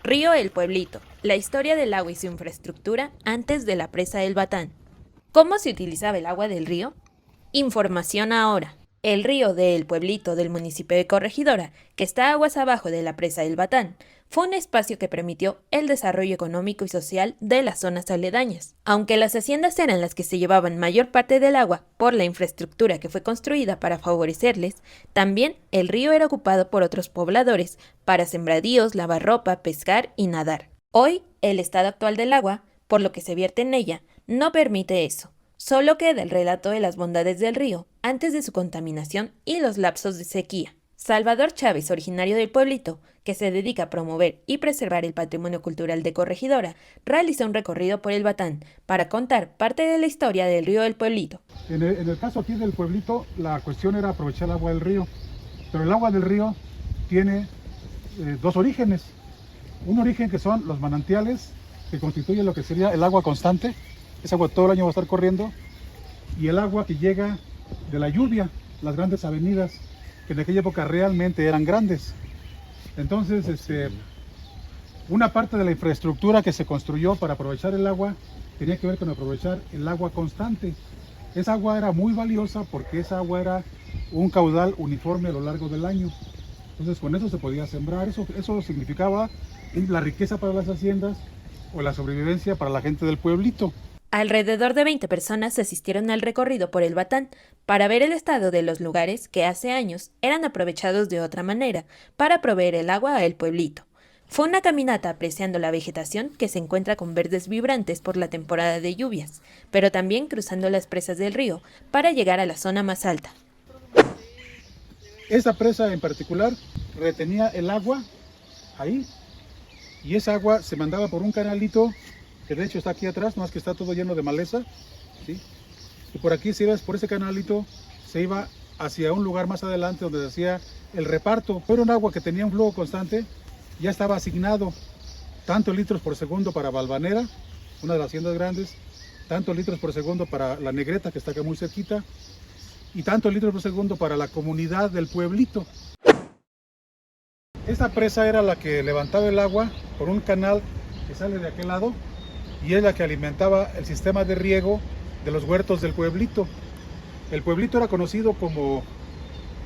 Río El Pueblito, la historia del agua y su infraestructura antes de la presa del Batán. ¿Cómo se utilizaba el agua del río? Información ahora. El río de El Pueblito del municipio de Corregidora, que está aguas abajo de la presa del Batán, fue un espacio que permitió el desarrollo económico y social de las zonas aledañas. Aunque las haciendas eran las que se llevaban mayor parte del agua por la infraestructura que fue construida para favorecerles, también el río era ocupado por otros pobladores para sembradíos, lavar ropa, pescar y nadar. Hoy, el estado actual del agua, por lo que se vierte en ella, no permite eso. Solo queda el relato de las bondades del río antes de su contaminación y los lapsos de sequía. Salvador Chávez, originario del pueblito, que se dedica a promover y preservar el patrimonio cultural de Corregidora, realizó un recorrido por el Batán para contar parte de la historia del río del pueblito. En el caso aquí del pueblito, la cuestión era aprovechar el agua del río, pero el agua del río tiene dos orígenes. Un origen que son los manantiales, que constituyen lo que sería el agua constante, esa agua todo el año va a estar corriendo, y el agua que llega de la lluvia, las grandes avenidas, que en aquella época realmente eran grandes. Entonces, una parte de la infraestructura que se construyó para aprovechar el agua tenía que ver con aprovechar el agua constante. Esa agua era muy valiosa porque esa agua era un caudal uniforme a lo largo del año. Entonces con eso se podía sembrar, eso significaba la riqueza para las haciendas o la sobrevivencia para la gente del pueblito. Alrededor de 20 personas asistieron al recorrido por el Batán para ver el estado de los lugares que hace años eran aprovechados de otra manera para proveer el agua al pueblito. Fue una caminata apreciando la vegetación que se encuentra con verdes vibrantes por la temporada de lluvias, pero también cruzando las presas del río para llegar a la zona más alta. Esa presa en particular retenía el agua ahí, y esa agua se mandaba por un canalito que de hecho está aquí atrás, más que está todo lleno de maleza, ¿sí? Y por aquí, si ibas por ese canalito, se iba hacia un lugar más adelante donde se hacía el reparto. Era un agua que tenía un flujo constante, ya estaba asignado tantos litros por segundo para Valvanera, una de las haciendas grandes, tantos litros por segundo para La Negreta, que está acá muy cerquita, y tantos litros por segundo para la comunidad del pueblito. Esta presa era la que levantaba el agua por un canal que sale de aquel lado, y es la que alimentaba el sistema de riego de los huertos del pueblito. El pueblito era conocido como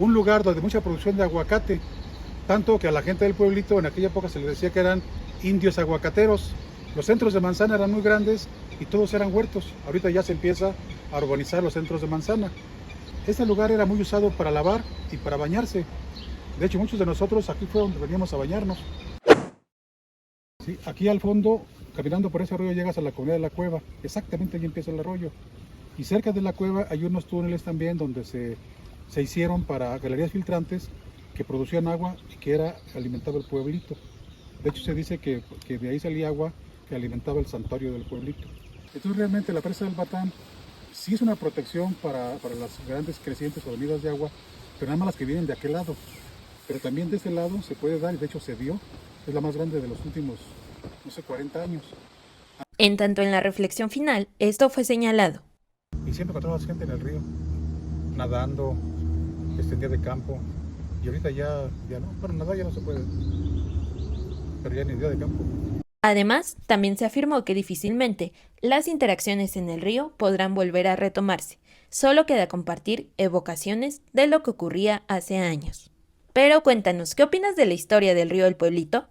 un lugar donde mucha producción de aguacate, tanto que a la gente del pueblito en aquella época se les decía que eran indios aguacateros. Los centros de manzana eran muy grandes y todos eran huertos. Ahorita ya se empieza a urbanizar los centros de manzana. Este lugar era muy usado para lavar y para bañarse. De hecho, muchos de nosotros aquí fue donde veníamos a bañarnos. Sí, aquí al fondo, caminando por ese arroyo, llegas a la comunidad de la cueva. Exactamente allí empieza el arroyo. Y cerca de la cueva hay unos túneles también donde se hicieron para galerías filtrantes que producían agua y que alimentaba el pueblito. De hecho, se dice que de ahí salía agua que alimentaba el santuario del pueblito. Entonces, realmente la presa del Batán sí es una protección para las grandes crecientes o avenidas de agua, pero nada más las que vienen de aquel lado. Pero también de este lado se puede dar, y de hecho se dio. Es la más grande de los últimos, no sé, 40 años. En tanto, en la reflexión final, esto fue señalado. Y siempre encontrabas gente en el río, nadando, en día de campo. Y ahorita ya no, bueno, nadar ya no se puede, pero ya ni día de campo. Además, también se afirmó que difícilmente las interacciones en el río podrán volver a retomarse. Solo queda compartir evocaciones de lo que ocurría hace años. Pero cuéntanos, ¿qué opinas de la historia del río del pueblito?